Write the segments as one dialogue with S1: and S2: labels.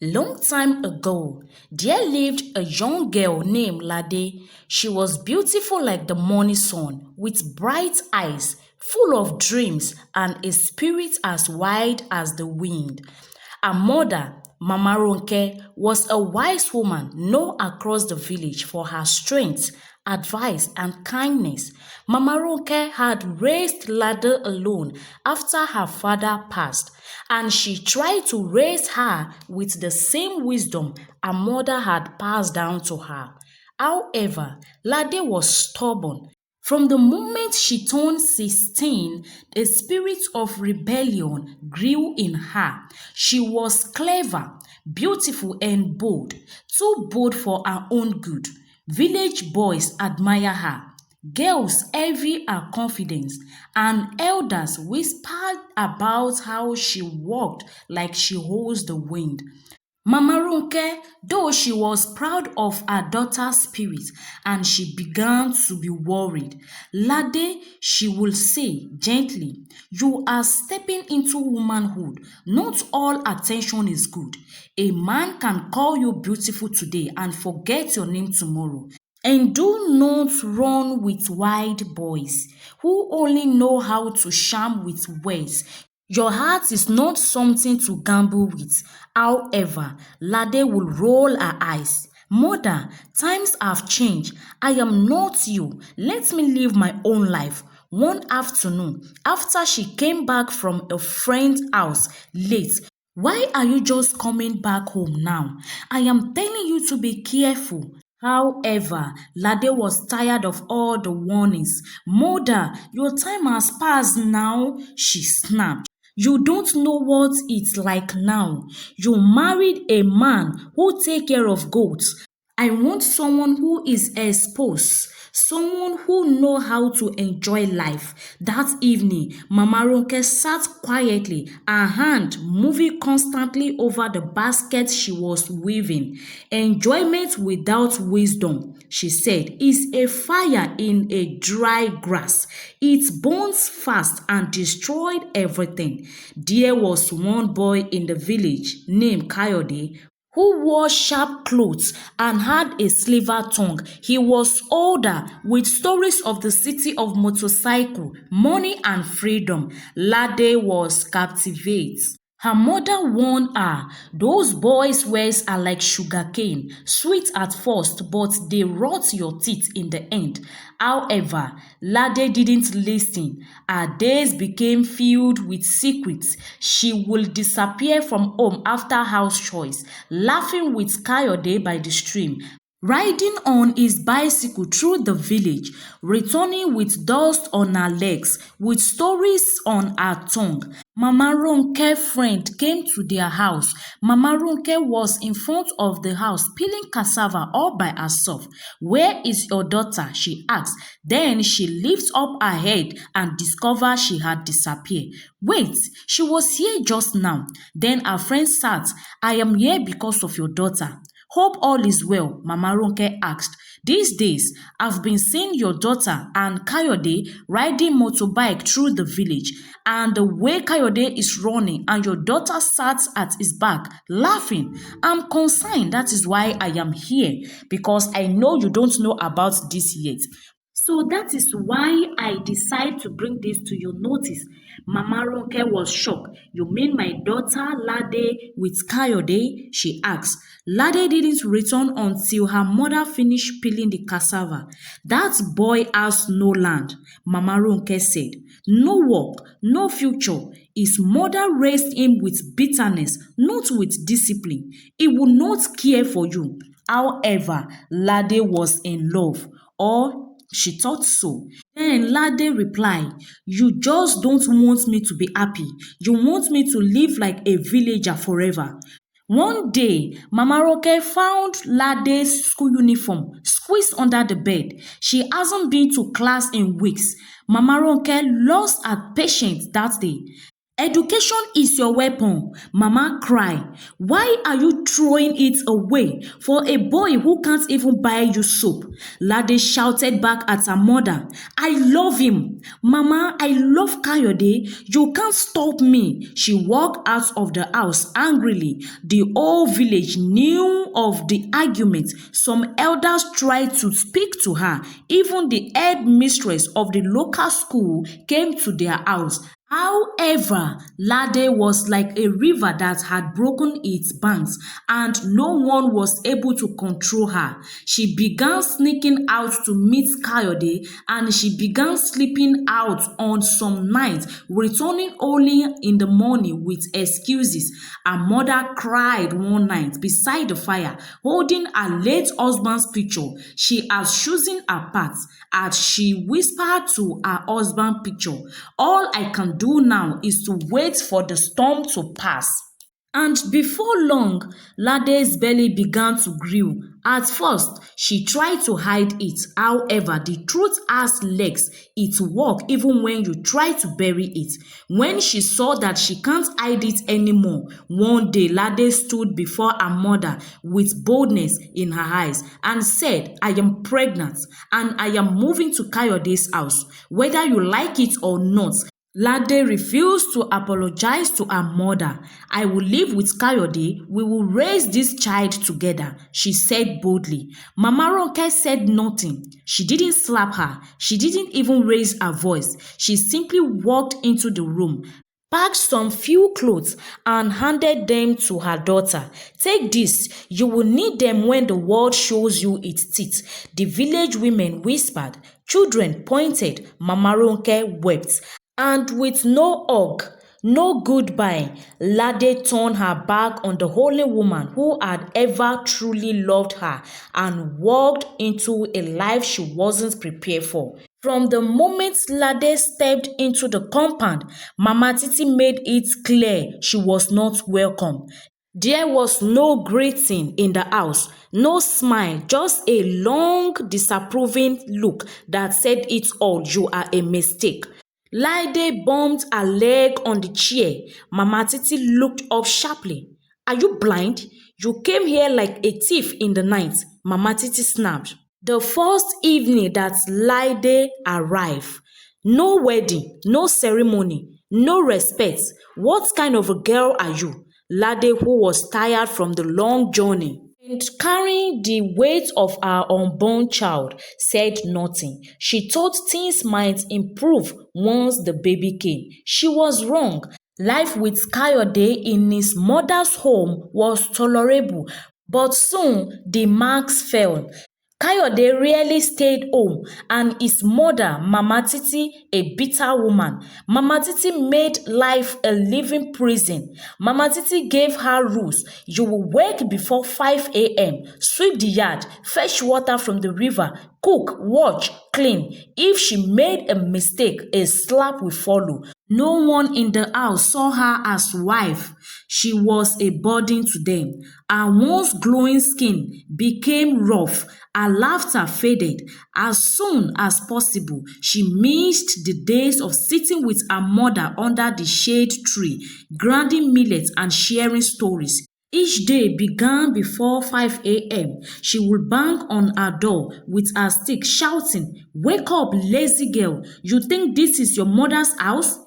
S1: Long time ago, there lived a young girl named Ladi. She was beautiful like the morning sun, with bright eyes, full of dreams, and a spirit as wide as the wind. Her mother, Mama Ronke, was a wise woman known across the village for her strength, advice, and kindness. Mama Ronke had raised Lada alone after her father passed, and she tried to raise her with the same wisdom her mother had passed down to her. However, Lade was stubborn. From the moment she turned 16, a spirit of rebellion grew in her. She was clever, beautiful, and bold, too bold for her own good. Village boys admire her. Girls envy her confidence, and elders whispered about how she walked like she holds the wind. Mama Ronke, though she was proud of her daughter's spirit and she began to be worried, Lade, she would say gently, "You are stepping into womanhood. Not all attention is good. A man can call you beautiful today and forget your name tomorrow. And do not run with wild boys who only know how to charm with words. Your heart is not something to gamble with." However, Lade will roll her eyes. "Mother, times have changed. I am not you. Let me live my own life." One afternoon, after she came back from a friend's house late, "Why are you just coming back home now? I am telling you to be careful." However, Lade was tired of all the warnings. "Mother, your time has passed now," she snapped. "You don't know what it's like now. You married a man who take care of goats. I want someone who is exposed, someone who know how to enjoy life." That evening, Mama Ronke sat quietly, her hand moving constantly over the basket she was weaving. "Enjoyment without wisdom," she said, "is a fire in a dry grass. It burns fast and destroyed everything." There was one boy in the village named Kayode who wore sharp clothes and had a silver tongue. He was older, with stories of the city of motorcycle, money, and freedom. Lade was captivated. Her mother warned her, "Those boys' words are like sugarcane, sweet at first, but they rot your teeth in the end." However, Lade didn't listen. Her days became filled with secrets. She would disappear from home after house chores, laughing with Kayode by the stream, riding on his bicycle through the village, returning with dust on her legs, with stories on her tongue. Mama Ronke's friend came to their house. Mama Ronke was in front of the house peeling cassava all by herself. "Where is your daughter?" she asked. Then she lifted up her head and discovered she had disappeared. "Wait, she was here just now." Then her friend sat. "I am here because of your daughter. Hope all is well," Mama Ronke asked. "These days, I've been seeing your daughter and Kayode riding motorbike through the village, and the way Kayode is running and your daughter sat at his back laughing. I'm concerned. That is why I am here, because I know you don't know about this yet. So that is why I decide to bring this to your notice." Mama Ronke was shocked. "You mean my daughter Lade with Kayode?" she asked. Lade didn't return until her mother finished peeling the cassava. "That boy has no land," Mama Ronke said. "No work, no future. His mother raised him with bitterness, not with discipline. He will not care for you." However, Lade was in love, or she thought so. Then Lade replied, "You just don't want me to be happy. You want me to live like a villager forever." One day, Mama Ronke found Lade's school uniform squeezed under the bed. She hasn't been to class in weeks. Mama Ronke lost her patience that day. Education is your weapon, Mama cried. Why are you throwing it away for a boy who can't even buy you soap? Ladi shouted back at her mother. I love him. Mama, I love Kayode. You can't stop me. She walked out of the house angrily. The whole village knew of the argument. Some elders tried to speak to her. Even the headmistress of the local school came to their house. However, Ladi was like a river that had broken its banks, and no one was able to control her. She began sneaking out to meet Kayode, and she began sleeping out on some nights, returning only in the morning with excuses. Her mother cried one night beside the fire, holding her late husband's picture. She has chosen her path, as she whispered to her husband picture. All I can do now is to wait for the storm to pass. And before long, Ladi's belly began to grow. At first, she tried to hide it. However, the truth has legs. It works even when you try to bury it. When she saw that she can't hide it anymore, one day Ladi stood before her mother with boldness in her eyes and said, I am pregnant and I am moving to Kayode's house. Whether you like it or not, Ladi refused to apologize to her mother. I will live with Kayode. We will raise this child together, she said boldly. Mama Ronke said nothing. She didn't slap her. She didn't even raise her voice. She simply walked into the room, packed some few clothes, and handed them to her daughter. Take this. You will need them when the world shows you its teeth, the village women whispered. Children pointed. Mama Ronke wept. And with no hug, no goodbye, Ladi turned her back on the only woman who had ever truly loved her and walked into a life she wasn't prepared for. From the moment Ladi stepped into the compound, Mama Titi made it clear she was not welcome. There was no greeting in the house, no smile, just a long, disapproving look that said it all. You are a mistake. Ladi bumped her leg on the chair. Mama Titi looked up sharply. Are you blind? You came here like a thief in the night, Mama Titi snapped. The first evening that Ladi arrived, no wedding, no ceremony, no respect. What kind of a girl are you? Ladi, who was tired from the long journey and carrying the weight of her unborn child, said nothing. She thought things might improve once the baby came. She was wrong. Life with Kayode in his mother's home was tolerable, but soon the marks fell. Kayode rarely stayed home, and his mother, Mama Titi, a bitter woman. Mama Titi made life a living prison. Mama Titi gave her rules. You will wake before 5 a.m., sweep the yard, fetch water from the river, cook, watch, clean. If she made a mistake, a slap will follow. No one in the house saw her as wife. She was a burden to them. Her once glowing skin became rough. Her laughter faded. As soon as possible, she missed the days of sitting with her mother under the shade tree, grinding millet and sharing stories. Each day began before 5 a.m. She would bang on her door with her stick, shouting, Wake up, lazy girl. You think this is your mother's house?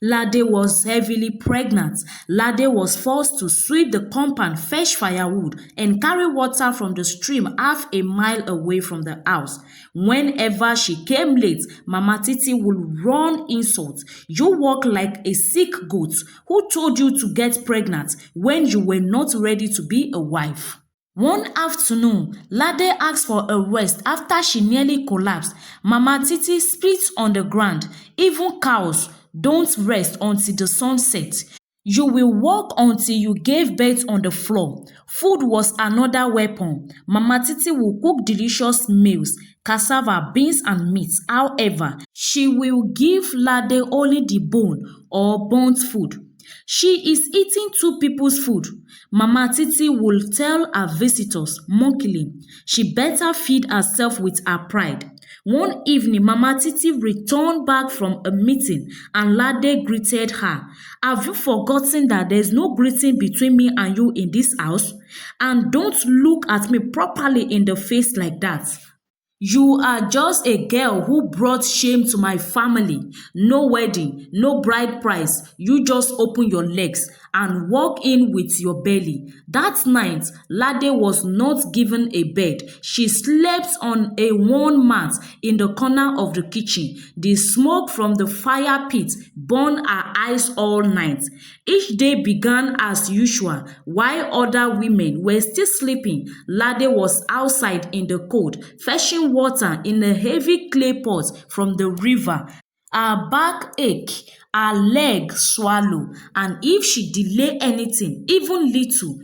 S1: Ladi was heavily pregnant. Ladi was forced to sweep the compound, fetch firewood, and carry water from the stream half a mile away from the house. Whenever she came late, Mama Titi would run insults. You walk like a sick goat. Who told you to get pregnant when you were not ready to be a wife? One afternoon, Ladi asked for a rest after she nearly collapsed. Mama Titi spit on the ground. Even cows don't rest until the sun sets. You will walk until you gave birth on the floor. Food was another weapon. Mama Titi will cook delicious meals, cassava, beans and meat. However, she will give Ladi only the bone or burnt food. She is eating two people's food. Mama Titi will tell her visitors mockingly, she better feed herself with her pride. One evening, Mama Titi returned back from a meeting and Lade greeted her. Have you forgotten that there's no greeting between me and you in this house? And don't look at me properly in the face like that. You are just a girl who brought shame to my family. No wedding, no bride price. You just open your legs and walk in with your belly. That night, Lade was not given a bed. She slept on a worn mat in the corner of the kitchen. The smoke from the fire pit burned her eyes all night. Each day began as usual. While other women were still sleeping, Lade was outside in the cold, fetching water in a heavy clay pot from the river. Her back ached, her leg swallow, and if she delay anything, even little,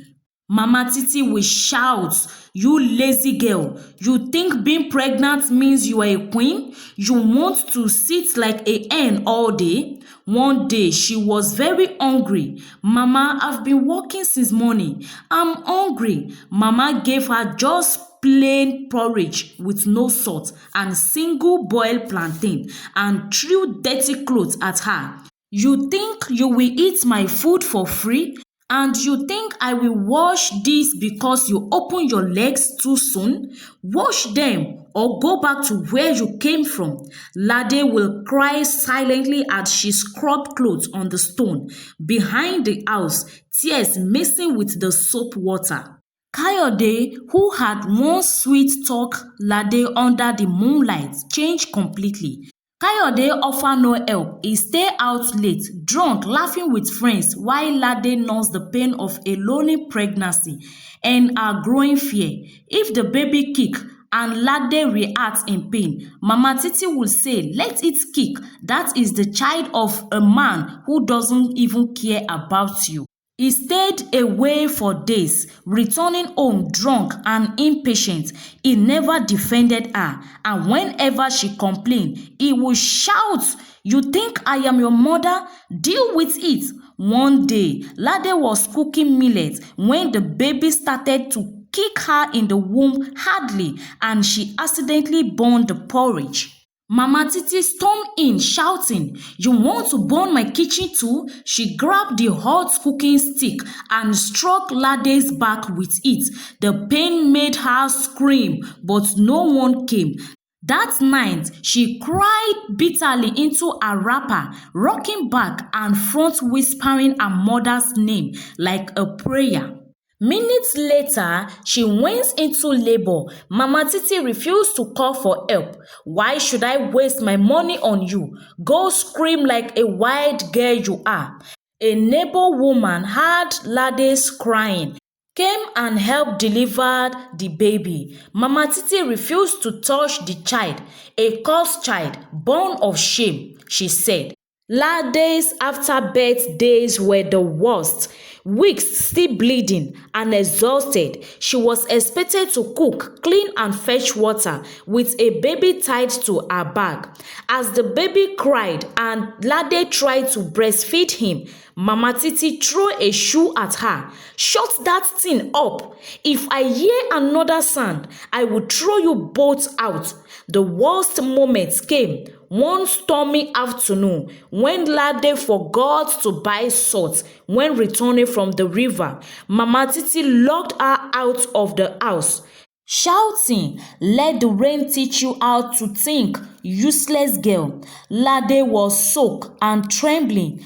S1: Mama Titi will shout, "You lazy girl, you think being pregnant means you are a queen? You want to sit like a hen all day?" One day, she was very hungry. "Mama, I've been working since morning. I'm hungry." Mama gave her just plain porridge with no salt and single boiled plantain and threw dirty clothes at her. "You think you will eat my food for free? And you think I will wash this because you open your legs too soon? Wash them or go back to where you came from." Lade will cry silently as she scrubbed clothes on the stone behind the house, tears mixing with the soap water. Kayode, who had once sweet-talked Lade under the moonlight, changed completely. Kayode offered no help. He stayed out late, drunk, laughing with friends, while Lade nursed the pain of a lonely pregnancy and a growing fear. If the baby kick and Lade reacts in pain, Mama Titi will say, "Let it kick. That is the child of a man who doesn't even care about you." He stayed away for days, returning home drunk and impatient. He never defended her, and whenever she complained, he would shout, "You think I am your mother? Deal with it." One day, Lade was cooking millet when the baby started to kick her in the womb hardly, and she accidentally burned the porridge. Mama Titi stormed in, shouting, "You want to burn my kitchen too?" She grabbed the hot cooking stick and struck Lade's back with it. The pain made her scream, but no one came. That night, she cried bitterly into her wrapper, rocking back and front whispering her mother's name like a prayer. Minutes later, she went into labor. Mama Titi refused to call for help. "Why should I waste my money on you? Go scream like a wild girl you are." A neighbor woman heard Lade's crying, came and helped deliver the baby. Mama Titi refused to touch the child, "A cursed child, born of shame," she said. Lade's after-birth days were the worst. Weeks still bleeding and exhausted, she was expected to cook, clean and fetch water with a baby tied to her back. As the baby cried and Lade tried to breastfeed him, Mama Titi threw a shoe at her. "Shut that thing up. If I hear another sound, I will throw you both out." The worst moment came one stormy afternoon when Lade forgot to buy salt when returning from the river. Mama Titi locked her out of the house, shouting, "Let the rain teach you how to think, useless girl." Lade was soaked and trembling.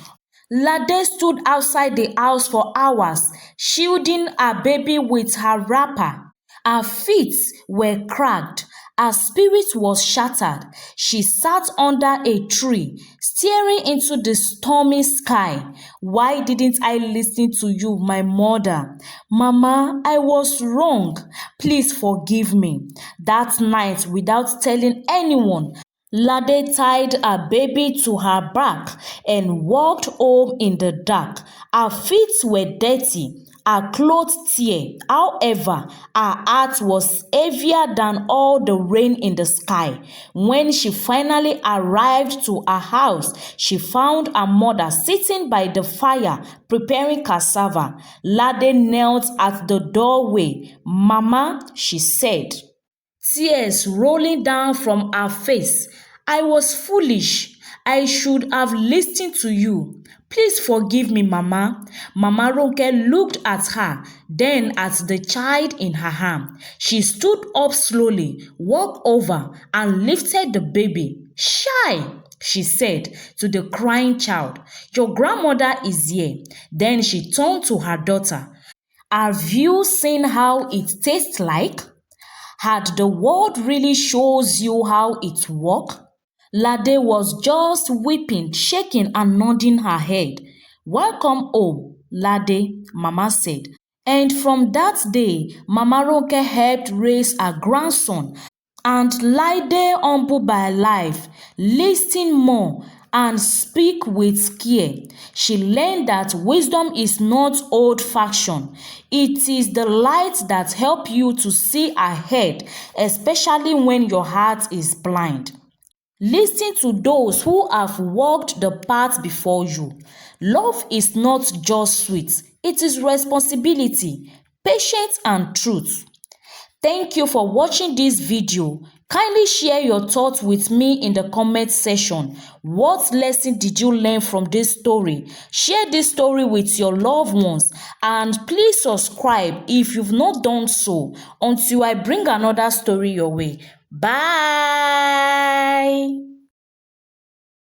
S1: Lade stood outside the house for hours, shielding her baby with her wrapper. Her feet were cracked. Her spirit was shattered. She sat under a tree, staring into the stormy sky. "Why didn't I listen to you, my mother? Mama, I was wrong. Please forgive me." That night, without telling anyone, Lade tied her baby to her back and walked home in the dark. Her feet were dirty, her clothes tear. However, her heart was heavier than all the rain in the sky. When she finally arrived to her house, she found her mother sitting by the fire preparing cassava. Lade knelt at the doorway. "Mama," she said, tears rolling down from her face. I was foolish. I should have listened to you. Please forgive me, Mama. Mama Ronke looked at her, then at the child in her arm. She stood up slowly, walked over, and lifted the baby. Shy, she said to the crying child. Your grandmother is here. Then she turned to her daughter. Have you seen how it tastes like? Had the world really shows you how it works? Ladi was just weeping, shaking and nodding her head. Welcome home, Ladi, Mama said. And from that day, Mama Ronke helped raise her grandson, and Ladi humbled by life, listen more and speak with care. She learned that wisdom is not old-fashioned. It is the light that helps you to see ahead, especially when your heart is blind. Listen to those who have walked the path before you. Love is not just sweet, it is responsibility, patience, and truth. Thank you for watching this video. Kindly share your thoughts with me in the comment section. What lesson did you learn from this story? Share this story with your loved ones and please subscribe if you've not done so until I bring another story your way. Bye.